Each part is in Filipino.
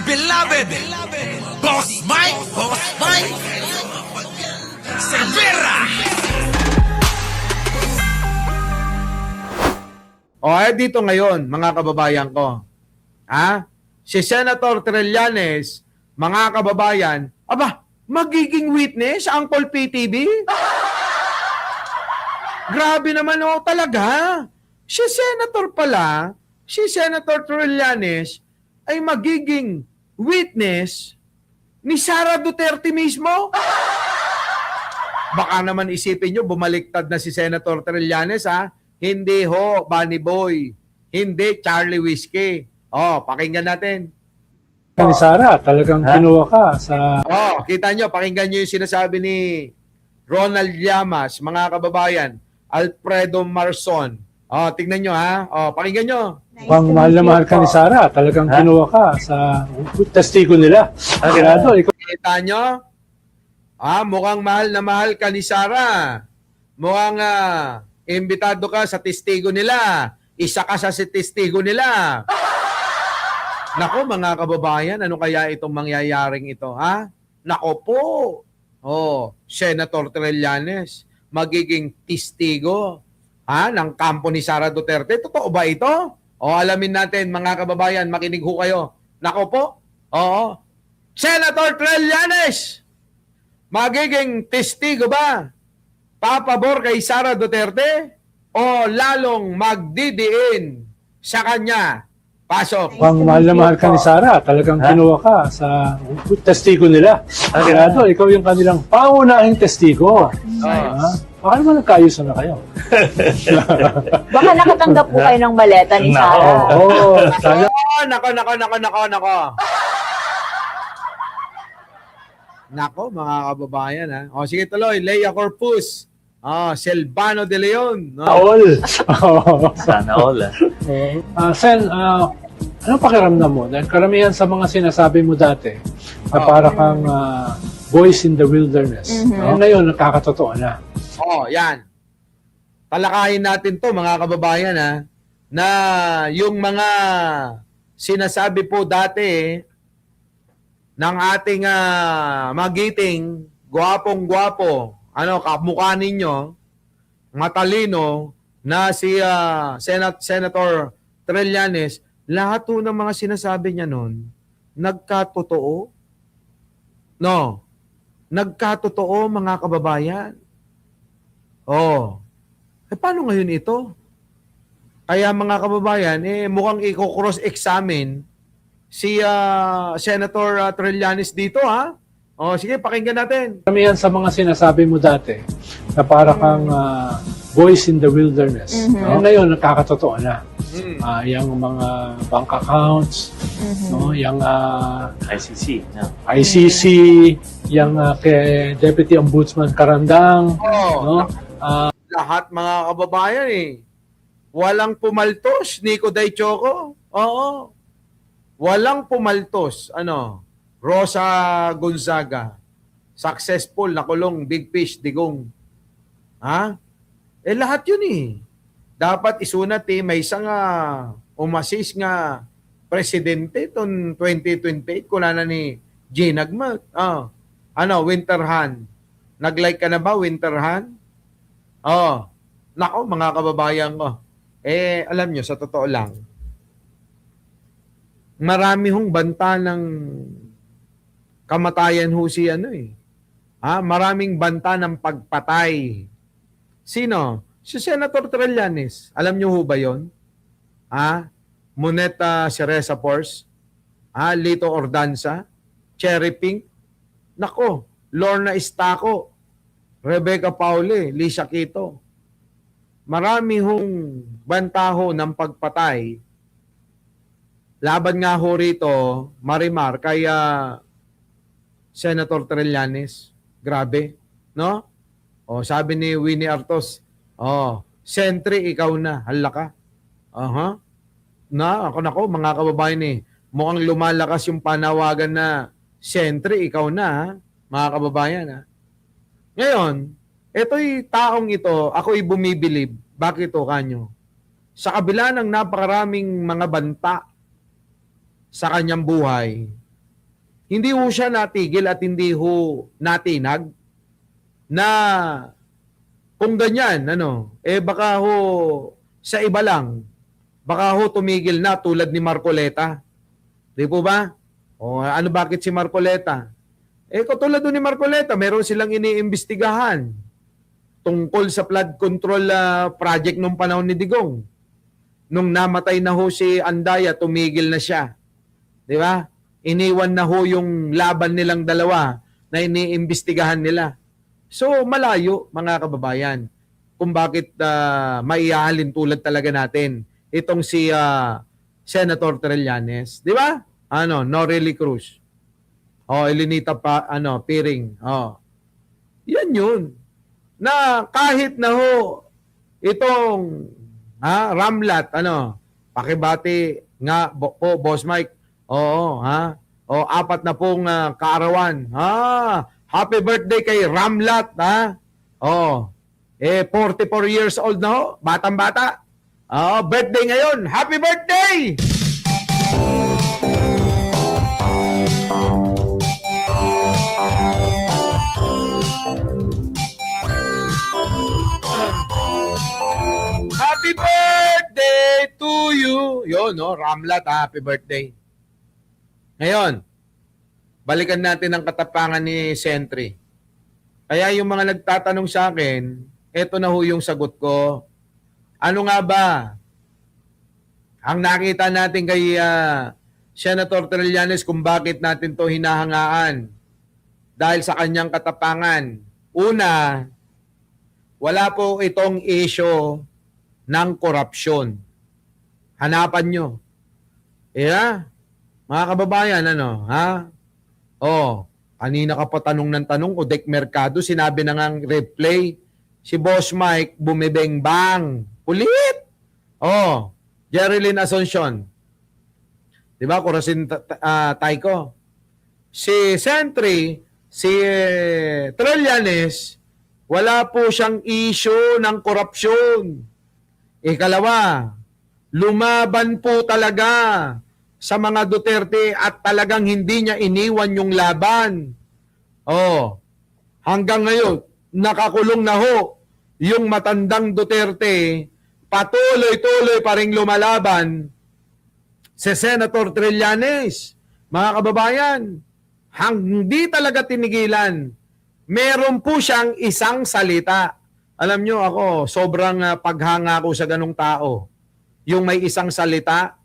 beloved Boss Mike Cervera. Dito ngayon, mga kababayan ko. Si Senator Trillanes, mga kababayan, magiging witness ang Uncle PTV? Grabe naman talaga. Si Senator pala, si Senator Trillanes ay magiging witness ni Sara Duterte mismo? Baka naman isipin nyo, bumaliktad na si Senator Trillanes, Hindi ho, Bunny Boy. Hindi, Charlie Whiskey. Pakinggan natin. Ni Sara, talagang kinuha ka sa... Kita nyo, pakinggan nyo yung sinasabi ni Ronald Llamas, mga kababayan, Alfredo Marson. Tingnan nyo pakinggan nyo. Mukhang mahal na mahal ka ni Sara, talagang kinuha ka sa testigo nila. Senado, ikaw... Kita nyo? Mukhang mahal na mahal ka ni Sara. Mukhang imbitado ka sa testigo nila. Isa ka sa testigo nila. Nako mga kababayan, ano kaya itong mangyayaring ito, Nako po. Senator Trillanes, magiging testigo ng kampo ni Sara Duterte. Totoo ba ito? Alamin natin mga kababayan, makinig ho kayo. Nako po. Senator Trillanes, magiging testigo ba? Papabor kay Sara Duterte o lalong magdidiin sa kanya? Pasok. Mukhang mahal na mahal ka ni Sara, talagang kinuha ka sa testigo nila. Senado, ikaw yung kanilang pangunahing testigo. Baka naman nagkaayos na kayo. Baka nakatanggap po kayo ng maleta ni Sara. Nako. Nako, mga kababayan, sige tuloy, Lea Corpus. Silvano de Leon. All. Sana all. Sen, anong pakiramdam mo? Dahil karamihan sa mga sinasabi mo dati, na para kang voice in the wilderness. Ngayon, nakakatotoo na. Yan. Talakayin natin to mga kababayan, na yung mga sinasabi po dati ng ating magiting, gwapong-gwapo, kamukha ninyo, matalino, na si Senator Trillanes, lahat po ng mga sinasabi niya noon, nagkatotoo? No. Nagkatotoo, mga kababayan. Paano ngayon ito? Kaya mga kababayan, mukhang i-cross-examine si Senator Trillanes dito, sige, pakinggan natin. Karamihan sa mga sinasabi mo dati, na para kang voice in the wilderness. Ngayon, nakakatotoo na. Yung mga bank accounts, yung ICC. ICC, yung kay Deputy Ombudsman Karandang. Lahat mga kababayan walang pumaltos, Nico Day Choco. Walang pumaltos. Rosa Gonzaga. Successful, nakulong, big fish, digong. Lahat yun Dapat isunat may isang umasis nga presidente ton 2028 kung na ni Ginagmat. Winterhan. Nag-like ka na ba, Winterhan? Nako, mga kababayan ko. Alam nyo, sa totoo lang, marami hong banta ng kamatayan ho si maraming banta ng pagpatay. Sino? Si Senator Trillanes. Alam niyo ho ba yun? Moneta Cereza Force? Lito Ordanza? Cherry Pink? Nako, Lorna Estaco, Rebecca Paule, Lisa Quito. Marami hong banta ho ng pagpatay. Laban nga ho rito, Marimar, kaya Senator Trillanes. Grabe, no? Sabi ni Winnie Artos, Sentry, ikaw na, hala ka. Ako, mga kababayan mukhang lumalakas yung panawagan na Sentry, ikaw na, mga kababayan. Ngayon, ito'y taong ito, ako'y bumibilib. Bakit ito, kanyo? Sa kabila ng napakaraming mga banta sa kanyang buhay, hindi ho siya natigil at hindi ho natinag na kung ganyan, baka ho sa iba lang, baka ho tumigil na tulad ni Marcoleta. Di po ba? O bakit si Marcoleta? Katulad ni Marcoleta, meron silang iniimbestigahan tungkol sa flood control project nung panahon ni Digong. Nung namatay na ho si Andaya, tumigil na siya. Di ba? Iniwan na ho yung laban nilang dalawa na iniimbestigahan nila. So, malayo, mga kababayan, kung bakit maiahalin tulad talaga natin itong si Senator Trillanes. Di ba? Norely Cruz. Elinita Piring. Yan yun. Na kahit na ho itong Ramlat, pakibati nga po, Boss Mike. Apat na pong kaarawan. Happy birthday kay Ramlat, 44 years old na ho, batang-bata. Birthday ngayon. Happy birthday! Happy birthday to you. Yun, Ramlat, happy birthday. Ngayon, balikan natin ang katapangan ni Sentry. Kaya yung mga nagtatanong sa akin, eto na ho yung sagot ko. Ano nga ba ang nakita natin kay Senator Trillanes kung bakit natin to hinahangaan? Dahil sa kanyang katapangan. Una, wala po itong issue ng korupsyon. Hanapan nyo. Mga kababayan, kanina ka pa tanong ng tanong, Odek Mercado, sinabi na ngang replay, si Boss Mike, bumibeng-bang. Ulit! Jerilyn Asuncion. Diba, Corazon Taiko. Si Sentry, si Trillanes, wala po siyang issue ng korupsyon. Ikalawa, lumaban po talaga sa mga Duterte at talagang hindi niya iniwan yung laban. Hanggang ngayon, nakakulong na ho yung matandang Duterte, patuloy-tuloy pa ring lumalaban si Senator Trillanes. Mga kababayan, hindi talaga tinigilan. Meron po siyang isang salita. Alam nyo ako, sobrang paghanga ko sa ganong tao. Yung may isang salita.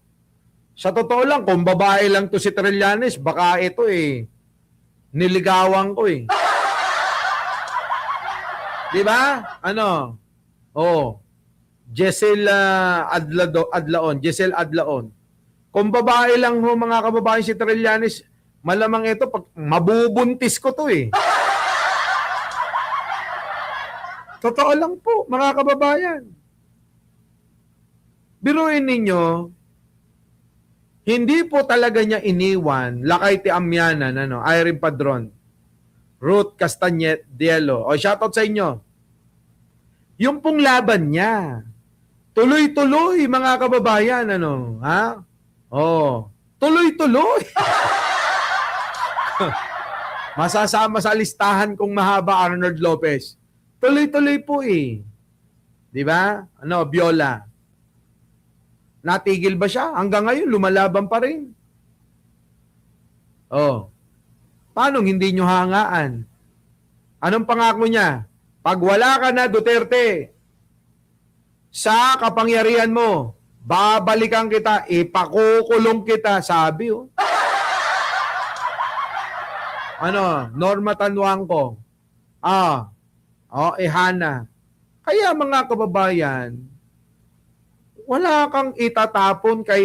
Sa totoo lang, kung babae lang to si Trillanes, baka ito niligawan ko Di ba? Giselle Adlaon. Kung babae lang ho mga kababae si Trillanes, malamang ito, mabubuntis ko to Totoo lang po, mga kababayan. Biruin ninyo, hindi po talaga niya iniwan, Lakay Tiamyanan, Irene Padron, Ruth Castanyedielo. Shoutout sa inyo. Yung pong laban niya, tuloy-tuloy, mga kababayan, tuloy-tuloy. Masasama sa listahan kung mahaba, Arnold Lopez. Tuloy-tuloy po Di ba? Viola. Natigil ba siya? Hanggang ngayon, lumalaban pa rin. Paano hindi nyo hangaan? Anong pangako niya? Pag wala ka na, Duterte, sa kapangyarihan mo, babalikan kita, ipakukulong kita, sabi Norma Tanwangko. Ehana. Kaya mga kababayan, wala kang itatapon kay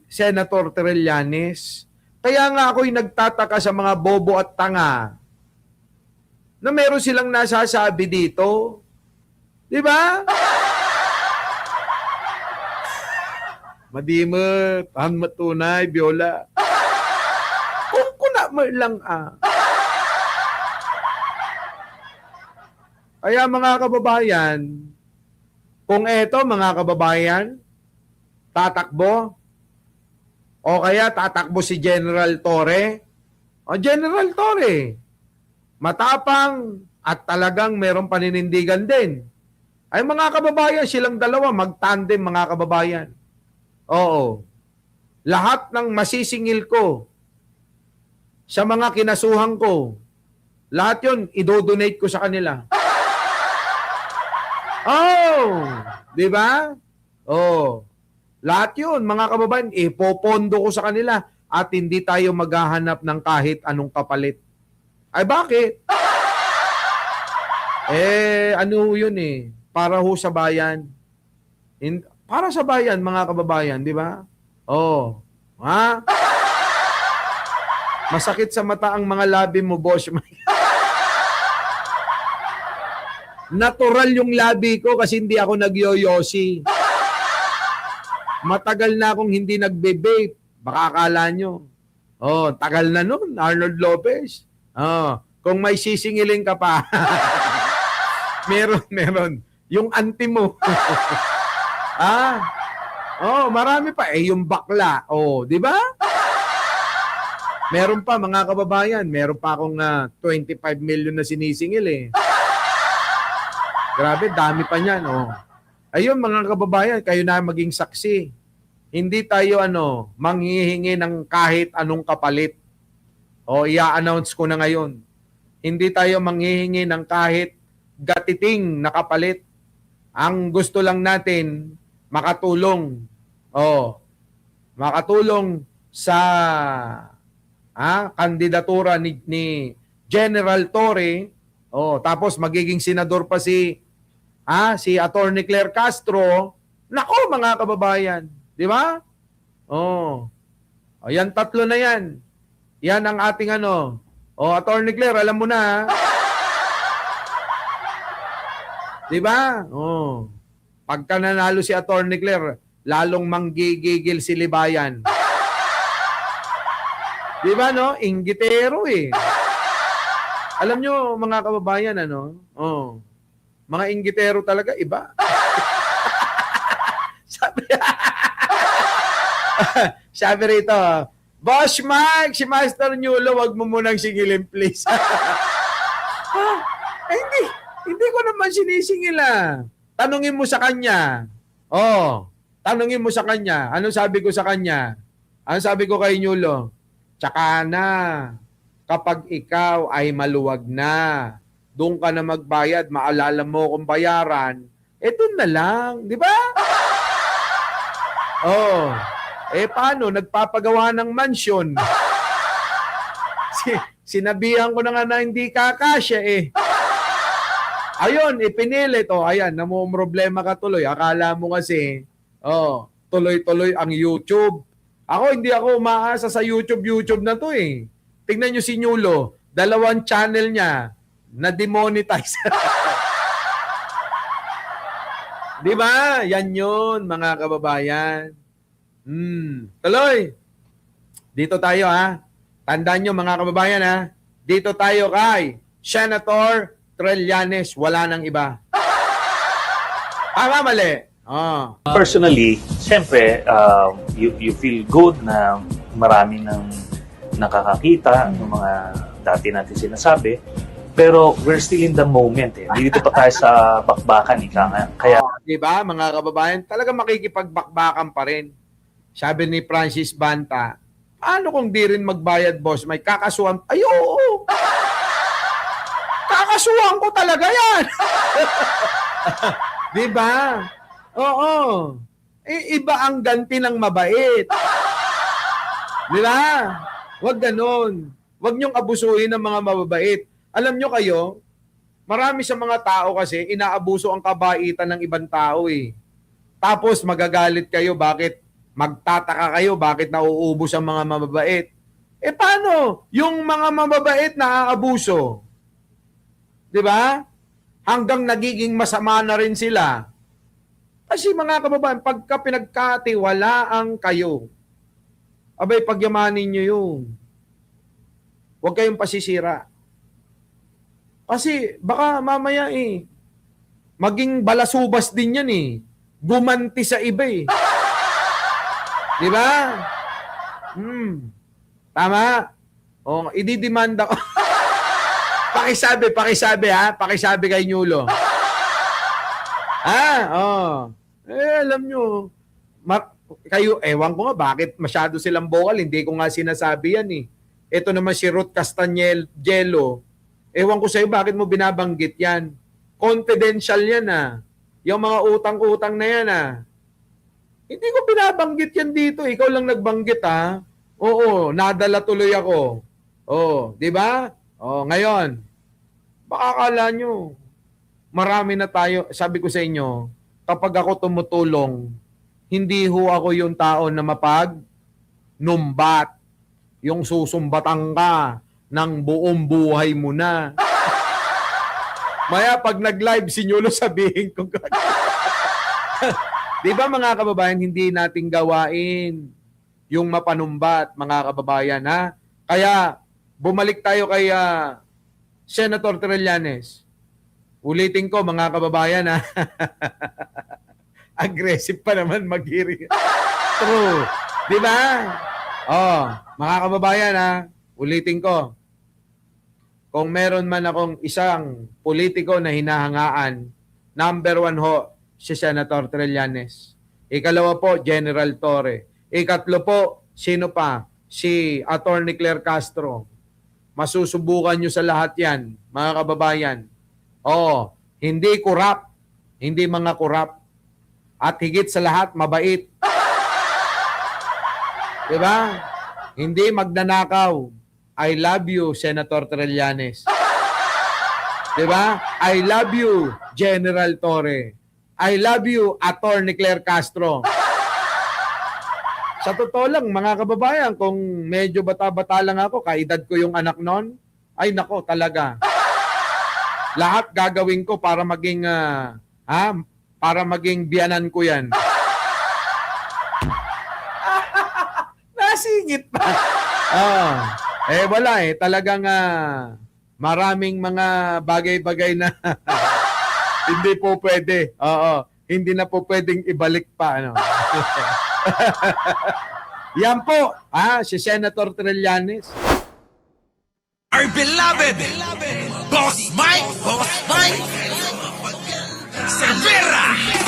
Senator Trillanes. Kaya nga ako'y nagtataka sa mga bobo at tanga na meron silang nasasabi dito. Di ba? Madimot, ang matunay, Viola. Kung kuna mo lang Kaya mga kababayan, kung eto mga kababayan, tatakbo, o kaya tatakbo si General Torre, O General Torre, matapang at talagang merong paninindigan din. Ay mga kababayan, silang dalawa magtandem mga kababayan. Oo. Lahat ng masisingil ko sa mga kinasuhan ko, lahat yon idodonate ko sa kanila. Oh, di ba? Oh. Lahat yun, mga kababayan, ipopondo ko sa kanila at hindi tayo maghahanap ng kahit anong kapalit. Ay bakit? Ano yun eh, para ho sa bayan. Para sa bayan, mga kababayan, di ba? Oh. Ha? Masakit sa mata ang mga labi mo, boss. Natural yung labi ko kasi hindi ako nagyoyosi. Matagal na akong hindi nagbe-vape. Baka akala nyo. Oh, tagal na nun, Arnold Lopez. Oh, kung may sisingilin ka pa. meron. Yung auntie mo. Oh, marami pa. Yung bakla. Oh, di ba? Meron pa, mga kababayan. Meron pa akong 25 million na sinisingil eh. Grabe, dami pa niyan. Oh. Ayun, mga kababayan, kayo na maging saksi. Hindi tayo manghihingi ng kahit anong kapalit. O i-announce ko na ngayon. Hindi tayo manghihingi ng kahit gatiting na kapalit. Ang gusto lang natin, makatulong. Makatulong sa kandidatura ni General Torre. Tapos magiging senador pa si Attorney Claire Castro. Nako, mga kababayan. Di ba? Yan, tatlo na yan. Yan ang ating Attorney Claire, alam mo na. Di ba? Pagka nanalo si Attorney Claire, lalong manggigigil si Libayan. Di ba, no? Inggitero eh. Alam nyo, mga kababayan, mga inggitero talaga, iba. Sabi rito, Boss Mike, si Master Nyulo, wag mo munang singilin, please. Hindi ko naman sinisingil Tanungin mo sa kanya. Tanungin mo sa kanya. Ano sabi ko sa kanya? Ano sabi ko kay Nyulo? Tsaka na, kapag ikaw ay maluwag na, doon ka na magbayad, maalala mo kung bayaran, doon na lang, di ba? Paano? Nagpapagawa ng mansyon. Sinabihan ko na nga na hindi kakasya Ayun, ipinilit. Ayan, namumroblema ka tuloy. Akala mo kasi, tuloy-tuloy ang YouTube. Hindi ako umaasa sa YouTube na to Tingnan nyo si Nyulo, 2 channel niya na demonetize. Di ba? Yan yun, mga kababayan. Tuloy. Dito tayo Tandaan nyo, mga kababayan Dito tayo kay Senator Trillanes. Wala nang iba. Mali. Personally, siyempre, you feel good na marami ng nakakakita ng mga dati natin sinasabi. Pero we're still in the moment Dito pa tayo sa bakbakan Kaya di ba, mga kababayan, talaga makikipagbakbakan pa rin. Sabi ni Francis Banta, paano kung di rin magbayad, boss? May kakasuhan. Ay, oo. Kakasuhan ko talaga yan. Di ba? Oo. Iba ang ganti ng mabait. Di ba? Huwag ganun. Huwag niyong abusuhin ng mga mababait. Alam nyo kayo, marami sa mga tao kasi inaabuso ang kabaitan ng ibang tao Tapos magagalit kayo, bakit magtataka kayo, bakit nauubos ang mga mababait. Paano? Yung mga mababait na aabuso. Di ba? Hanggang nagiging masama na rin sila. Kasi mga kababayan, pagka pinagkatiwalaan kayo, abay, pagyamanin nyo yun. Huwag kayong pasisira. Kasi baka mamaya maging balasubas din yan Gumanti sa iba Di ba? Tama. Oh, ididemanda ko. Pakisabi ha. Pakisabi kay Nyulo. Alam nyo, kayo, ewan ko nga bakit masyado silang vocal, hindi ko nga sinasabi yan eh. Ito naman si Ruth Castañelo, ewan ko sa'yo bakit mo binabanggit yan. Confidential yan Yung mga utang-utang na yan Hindi ko binabanggit yan dito, ikaw lang nagbanggit Oo, nadala tuloy ako. Di ba? Ngayon, baka akala nyo, marami na tayo, sabi ko sa inyo, kapag ako tumutulong, hindi ho ako yung tao na numbat, yung susumbatan ka ng buong buhay mo na. Maya pag nag-live si Nyulo, sabihin ko. Di ba mga kababayan, hindi nating gawain yung mapanumbat, mga kababayan Kaya bumalik tayo kay Senator Trillanes. Ulitin ko mga kababayan aggressive pa naman mag-hearing. True. Di ba? Mga kababayan ulitin ko. Kung meron man akong isang politiko na hinahangaan, number 1 ho, si Senator Trillanes. Ikalawa po, General Torre. Ikatlo po, sino pa? Si Attorney Claire Castro. Masusubukan nyo sa lahat yan, mga kababayan. Hindi kurap. Hindi mga kurap. At higit sa lahat, mabait. Diba? Hindi magnanakaw. I love you, Senator Trillanes. Diba? I love you, General Torre. I love you, Attorney Claire Castro. Sa totoo lang, mga kababayan, kung medyo bata-bata lang ako, kaedad ko yung anak nun, ay nako talaga. Lahat gagawin ko para maging, para maging biyanan ko yan. Nasingit pa. Wala talagang maraming mga bagay-bagay na hindi po pwede. Hindi na po pwedeng ibalik pa. Yan po, si Senator Trillanes. Our beloved Boss Mike Cervera.